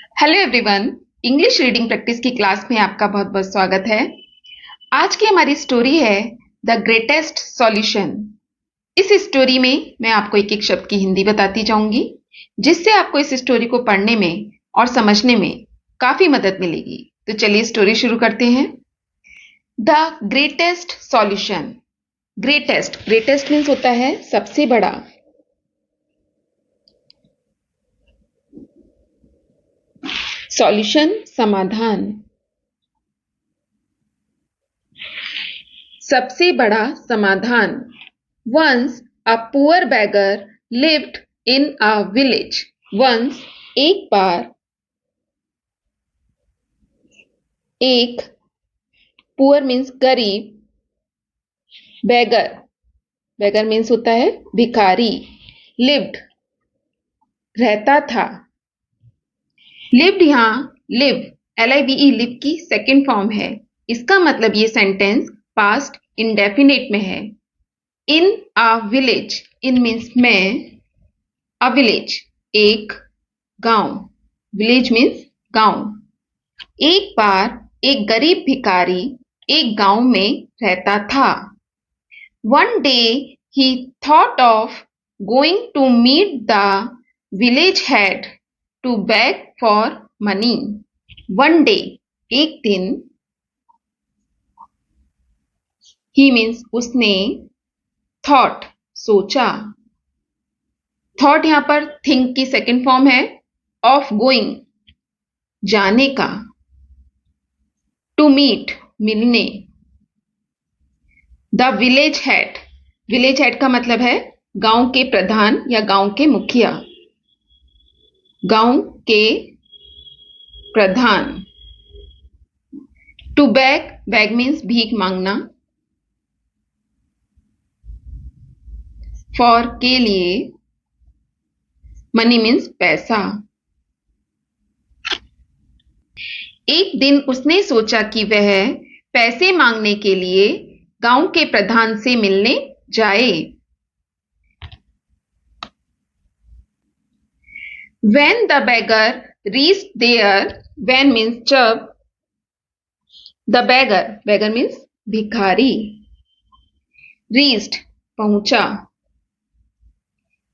Hello everyone. English reading practice की class में आपका बहुत बहुत स्वागत है। आज की हमारी स्टोरी है द ग्रेटेस्ट सॉल्यूशन। इस स्टोरी में मैं आपको एक एक शब्द की हिंदी बताती जाऊंगी, जिससे आपको इस स्टोरी को पढ़ने में और समझने में काफी मदद मिलेगी। तो चलिए स्टोरी शुरू करते हैं। The greatest solution. Greatest greatest means होता है सबसे बड़ा। सॉल्यूशन समाधान। सबसे बड़ा समाधान। Once a poor beggar lived in a village. Once एक बार एक poor means गरीब, beggar beggar means होता है भिखारी, lived रहता था। lived यहाँ live live live की सेकेंड फॉर्म है। इसका मतलब ये सेंटेंस पास्ट इंडेफिनिट में है। इन अ विलेज, इन मीन्स में, अ विलेज एक गांव, विलेज मीन्स गांव। एक बार एक गरीब भिखारी एक गांव में रहता था। One day he thought of going to meet the village head to beg for money. One day एक दिन, ही मीन्स उसने, थॉट सोचा, थॉट यहां पर थिंक की सेकेंड फॉर्म है, ऑफ गोइंग जाने का, टू मीट मिलने। द विलेज हेड का मतलब है गांव के प्रधान या गांव के मुखिया। गांव के प्रधान। टू बैग, बैग मीन्स भीख मांगना। फॉर के लिए, मनी मीन्स पैसा। एक दिन उसने सोचा कि वह पैसे मांगने के लिए गांव के प्रधान से मिलने जाए। When the beggar reached there, when means जब, the beggar means भिखारी, reached पहुंचा।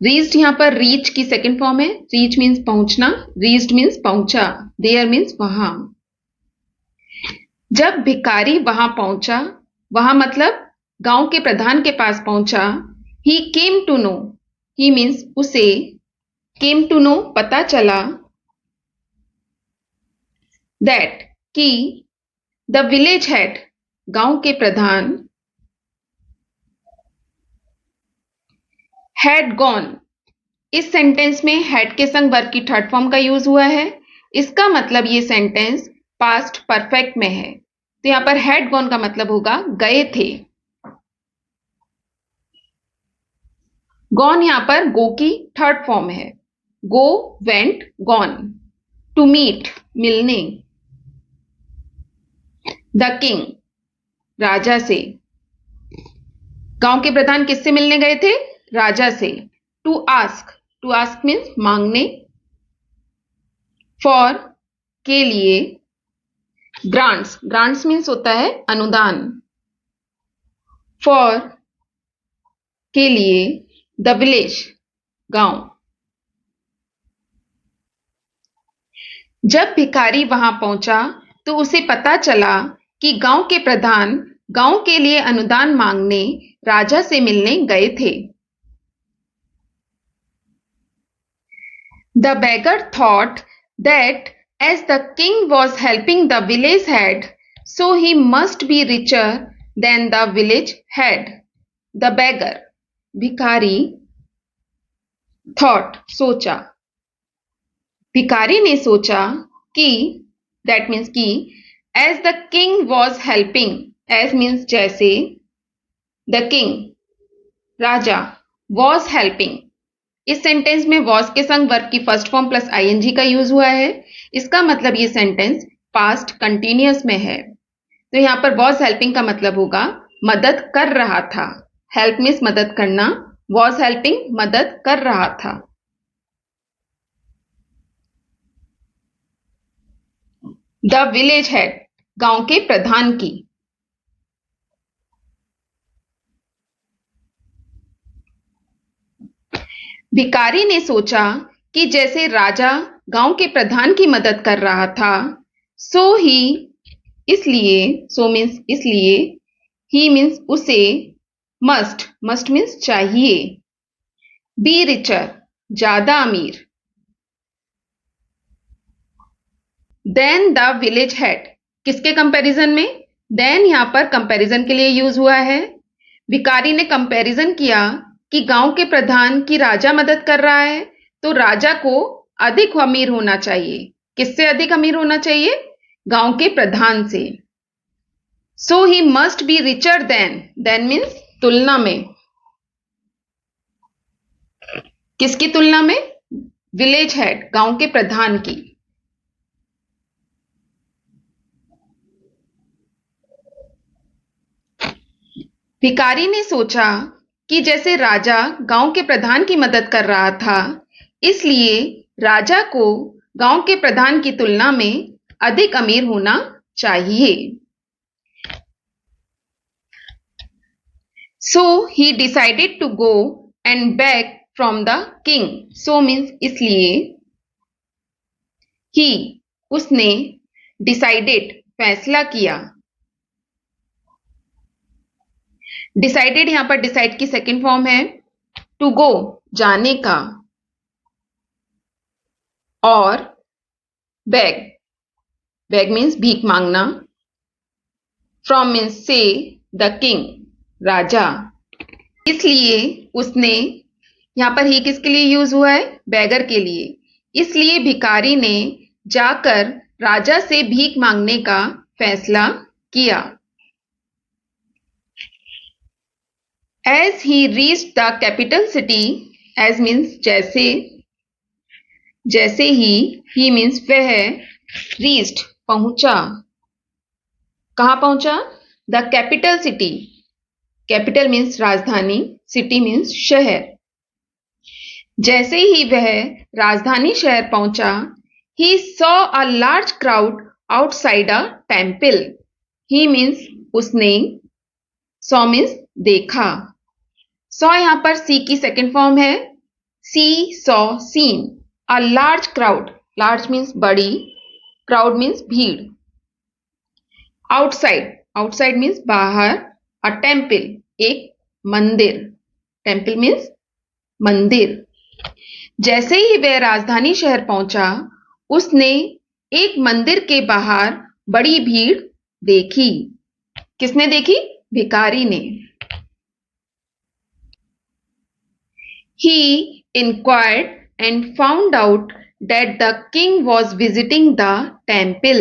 reached यहां पर reach की सेकेंड फॉर्म है। reach means पहुंचना, reached means पहुंचा, there means वहां। जब भिखारी वहां पहुंचा, वहां मतलब गांव के प्रधान के पास पहुंचा। he came to know, he means उसे, came to know पता चला, that कि द विलेज हेड गांव के प्रधान, हैड गॉन। इस सेंटेंस में हैड के संग वर्ब की थर्ड फॉर्म का यूज हुआ है। इसका मतलब ये सेंटेंस पास्ट परफेक्ट में है। तो यहां पर हैड गॉन का मतलब होगा गए थे। गॉन यहां पर गो की थर्ड फॉर्म है। गो, वेंट, गॉन। टू मीट मिलने। द किंग राजा से। गांव के प्रधान किससे मिलने गए थे? राजा से। टू आस्क मीन्स मांगने। फॉर के लिए। ग्रांट्स मीन्स होता है अनुदान। फॉर के लिए। द विलेज गांव। जब भिखारी वहां पहुंचा तो उसे पता चला कि गांव के प्रधान गांव के लिए अनुदान मांगने राजा से मिलने गए थे। The beggar thought that as the king was helping the village head, so he must be richer than the village head. The beggar भिखारी, thought सोचा, भिखारी ने सोचा कि, that means कि, as the king was helping, as means जैसे, the king Raja, was helping, इस sentence में वॉज के संग वर्ब की फर्स्ट फॉर्म प्लस आईएनजी का यूज हुआ है। इसका मतलब ये सेंटेंस पास्ट कंटिन्यूअस में है। तो यहां पर वॉज हेल्पिंग का मतलब होगा मदद कर रहा था। हेल्प मीन्स मदद करना, वॉज हेल्पिंग मदद कर रहा था। द विलेज हेड, गांव के प्रधान की। भिखारी ने सोचा कि जैसे राजा गांव के प्रधान की मदद कर रहा था, सो ही इसलिए, सो मीन्स इसलिए, ही मीन्स उसे, मस्ट मीन्स चाहिए, बी रिचर ज्यादा अमीर, देन द विलेज हेड, किसके कंपैरिजन में? देन यहां पर कंपैरिजन के लिए यूज हुआ है। भिखारी ने कंपैरिजन किया कि गांव के प्रधान की राजा मदद कर रहा है, तो राजा को अधिक अमीर होना चाहिए। किससे अधिक अमीर होना चाहिए? गांव के प्रधान से। So he must be richer than means तुलना में। किसकी तुलना में? विलेज हेड, गांव के प्रधान की। भिखारी ने सोचा कि जैसे राजा गांव के प्रधान की मदद कर रहा था, इसलिए राजा को गांव के प्रधान की तुलना में अधिक अमीर होना चाहिए। So he decided to go and beg from the king. So means इसलिए, ही उसने, डिसाइडेड फैसला किया। डिसाइडेड यहां पर डिसाइड की सेकंड फॉर्म है, टू गो जाने का, और बेग, बेग मीन्स भीख मांगना, फ्रॉम मीन्स से, द किंग राजा। इसलिए उसने, यहां पर ही किसके लिए यूज हुआ है? बैगर के लिए। इसलिए भिखारी ने जाकर राजा से भीख मांगने का फैसला किया। As he reached the capital city, as means जैसे, जैसे ही मीन्स वह, रीच्ड पहुंचा, कहां पहुंचा? The capital city, capital means राजधानी, सिटी मीन्स शहर। जैसे ही वह राजधानी शहर पहुंचा, he saw a large crowd outside a temple. He means उसने, सॉ मीन्स देखा। सॉ यहां पर सी की सेकंड फॉर्म है, see saw seen. A large crowd, large means बड़ी, क्राउड मीन्स भीड़। आउटसाइड, आउटसाइड मीन्स बाहर, अ टेम्पल एक मंदिर, टेम्पल मीन्स मंदिर। जैसे ही वह राजधानी शहर पहुंचा, उसने एक मंदिर के बाहर बड़ी भीड़ देखी। किसने देखी? भिखारी ने। He inquired and found out that the king was visiting the temple.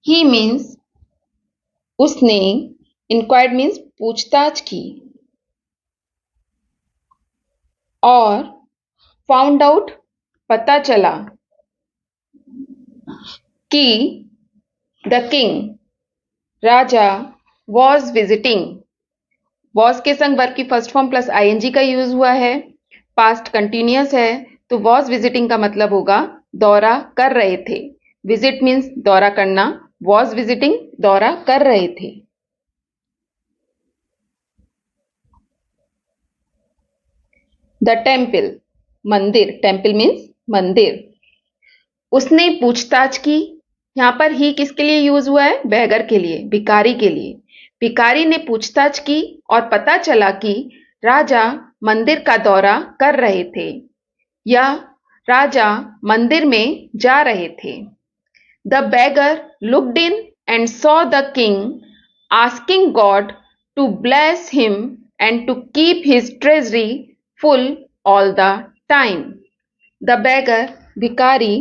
He means उसने, inquired means पूछताछ की, और found out पता चला कि the king Raja was visiting, was के संग वर्ब की फर्स्ट फॉर्म प्लस आईएनजी का यूज हुआ है, पास्ट कंटिन्यूअस है, तो was विजिटिंग का मतलब होगा दौरा कर रहे थे। विजिट मीन्स दौरा करना, was विजिटिंग दौरा कर रहे थे। द टेम्पल मंदिर, टेम्पल मीन्स मंदिर। उसने पूछताछ की, यहां पर ही किसके लिए यूज हुआ है? बैगर के लिए, भिखारी के लिए। भिखारी ने पूछताछ की और पता चला कि राजा मंदिर का दौरा कर रहे थे, या राजा मंदिर में जा रहे थे। The beggar looked in and saw the king asking God to bless him and to keep his treasury full all the time. The beggar भिखारी,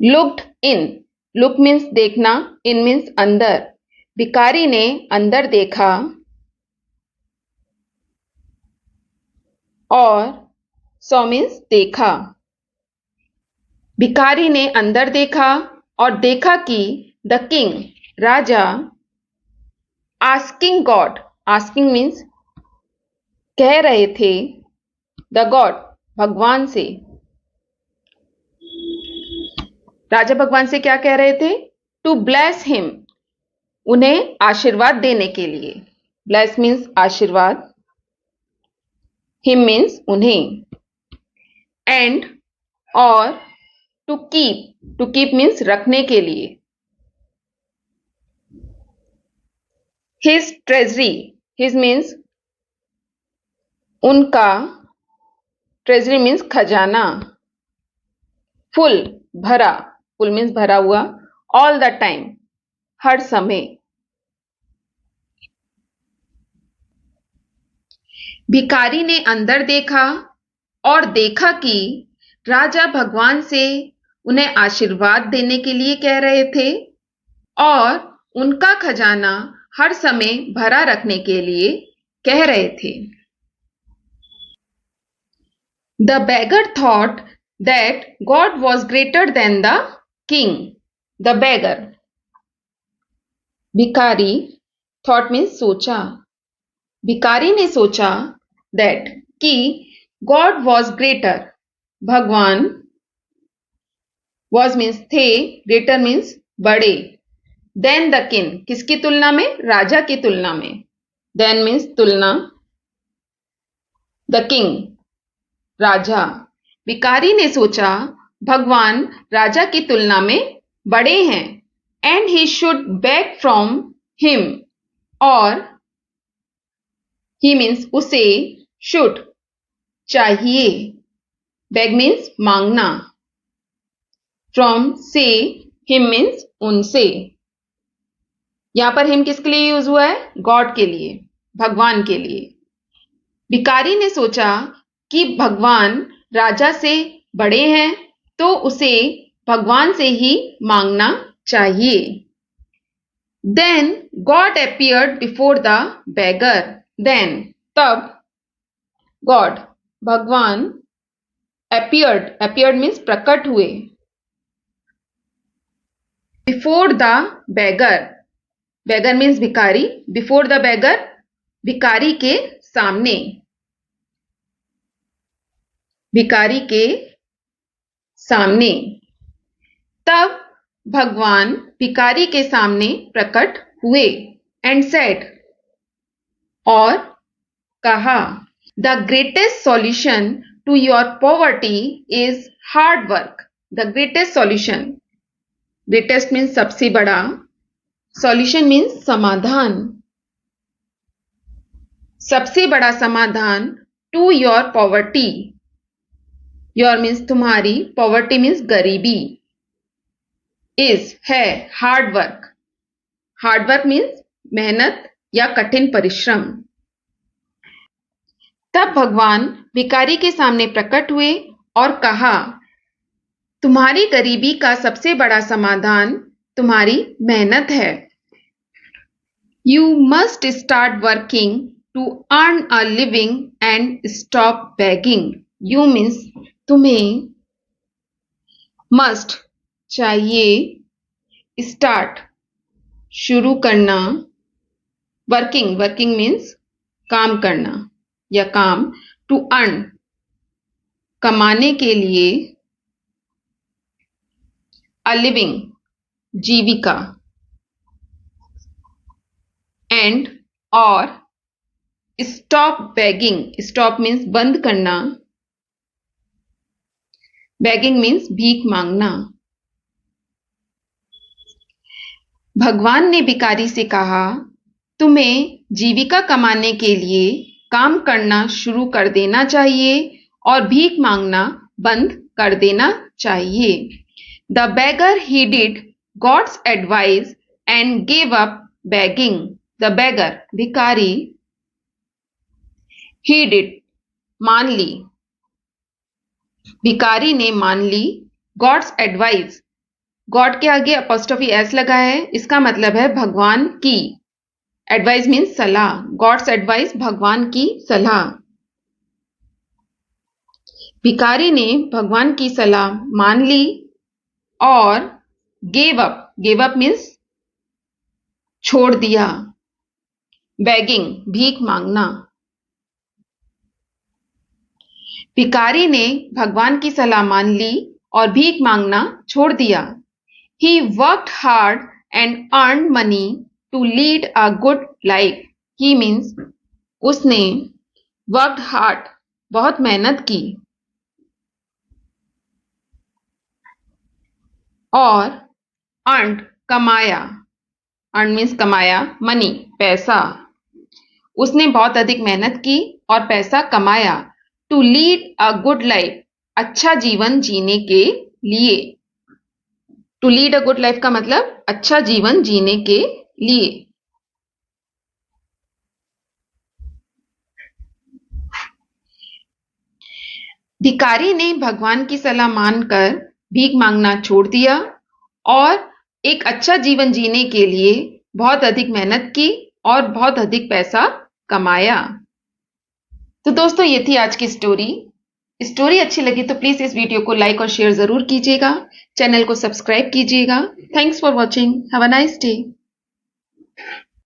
लुक्ड इन, लुक मीन्स देखना, इन मीन्स अंदर। भिखारी ने अंदर देखा और सॉ मीन्स देखा। भिखारी ने अंदर देखा और देखा कि the king Raja, asking God, asking means कह रहे थे, द गॉड भगवान से, राजा भगवान से क्या कह रहे थे? टू ब्लेस हिम, उन्हें आशीर्वाद देने के लिए। ब्लेस मीन्स आशीर्वाद, हिम मीन्स उन्हें, एंड और टू कीप मीन्स रखने के लिए। हिज ट्रेजरी, हिज मीन्स उनका, ट्रेजरी मीन्स खजाना, फुल भरा, फुल मीन्स भरा हुआ, ऑल द टाइम हर समय। भिखारी ने अंदर देखा और देखा कि राजा भगवान से उन्हें आशीर्वाद देने के लिए कह रहे थे और उनका खजाना हर समय भरा रखने के लिए कह रहे थे। The beggar thought that God was greater than the king. The beggar, भिखारी, thought means सोचा, भिखारी ने सोचा that कि God was greater, भगवान, was means थे, greater means बड़े, than the king, किसकी तुलना में? राजा की तुलना में, than means तुलना, the king, राजा। भिखारी ने सोचा भगवान राजा की तुलना में बड़े हैं, and he should beg from him, और ही मीन्स उसे, शुड चाहिए, बेग मीन्स मांगना, फ्रॉम से, हिम मीन्स उनसे। यहां पर हिम किसके लिए यूज हुआ है? गॉड के लिए, भगवान के लिए। भिखारी ने सोचा कि भगवान राजा से बड़े हैं तो उसे भगवान से ही मांगना चाहिए। Then God appeared before the beggar. Then, तब, God, भगवान, appeared means प्रकट हुए, before the beggar means भिखारी, before the beggar, भिखारी के सामने, भिखारी के सामने। तब भगवान भिखारी के सामने प्रकट हुए, एंड सेड, और कहा, the greatest solution to your poverty is hard work. The greatest solution, greatest means सबसे बड़ा, सॉल्यूशन मीन्स समाधान, सबसे बड़ा समाधान to your poverty, your means तुम्हारी, पॉवर्टी मीन्स गरीबी, इज है hard work, hard work means मेहनत या कठिन परिश्रम। तब भगवान भिखारी के सामने प्रकट हुए और कहा, तुम्हारी गरीबी का सबसे बड़ा समाधान तुम्हारी मेहनत है। You must start working to earn a living and stop begging. You means तुम्हें, मस्ट चाहिए, स्टार्ट शुरू करना, वर्किंग मीन्स काम करना या काम, टू अर्न कमाने के लिए, अ लिविंग जीविका, एंड और स्टॉप बेगिंग, स्टॉप मीन्स बंद करना, बेगिंग मीन्स भीख मांगना। भगवान ने भिखारी से कहा, तुम्हें जीविका कमाने के लिए काम करना शुरू कर देना चाहिए और भीख मांगना बंद कर देना चाहिए। The beggar heeded God's advice and gave up begging. The beggar भिखारी, heeded मान ली, भिखारी ने मान ली, गॉड्स एडवाइस, गॉड के आगे अपॉस्ट्रोफी एस लगा है, इसका मतलब है भगवान की, एडवाइस मीन्स सलाह, गॉड्स एडवाइस भगवान की सलाह। भिखारी ने भगवान की सलाह मान ली और गिव अप मीन्स छोड़ दिया, बेगिंग भीख मांगना। भिखारी ने भगवान की सलाह मान ली और भीख मांगना छोड़ दिया। He worked hard and earned money to lead a good life. He means उसने worked hard बहुत मेहनत की और earned कमाया। earned means कमाया, money पैसा। उसने बहुत अधिक मेहनत की और पैसा कमाया। To lead a good life अच्छा जीवन जीने के लिए। To lead a good life का मतलब अच्छा जीवन जीने के लिए। भिखारी ने भगवान की सलाह मानकर भीख मांगना छोड़ दिया और एक अच्छा जीवन जीने के लिए बहुत अधिक मेहनत की और बहुत अधिक पैसा कमाया। तो दोस्तों ये थी आज की स्टोरी। स्टोरी अच्छी लगी तो प्लीज इस वीडियो को लाइक और शेयर जरूर कीजिएगा। चैनल को सब्सक्राइब कीजिएगा। Thanks for watching. Have a nice day.